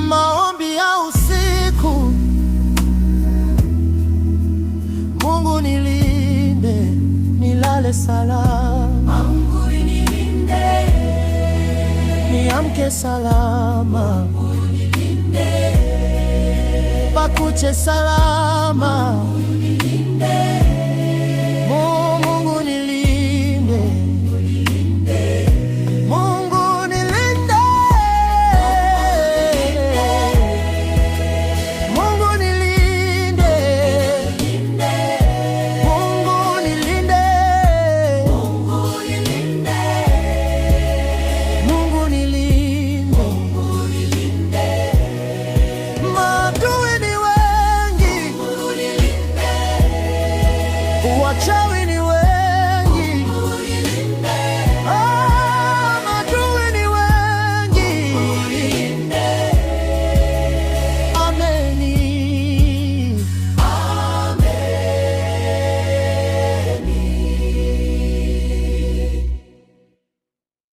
Maombi ya usiku: Mungu nilinde, nilale salama. Mungu nilinde, niamke salama. Mungu nilinde, pakuche salama. Mungu nilinde.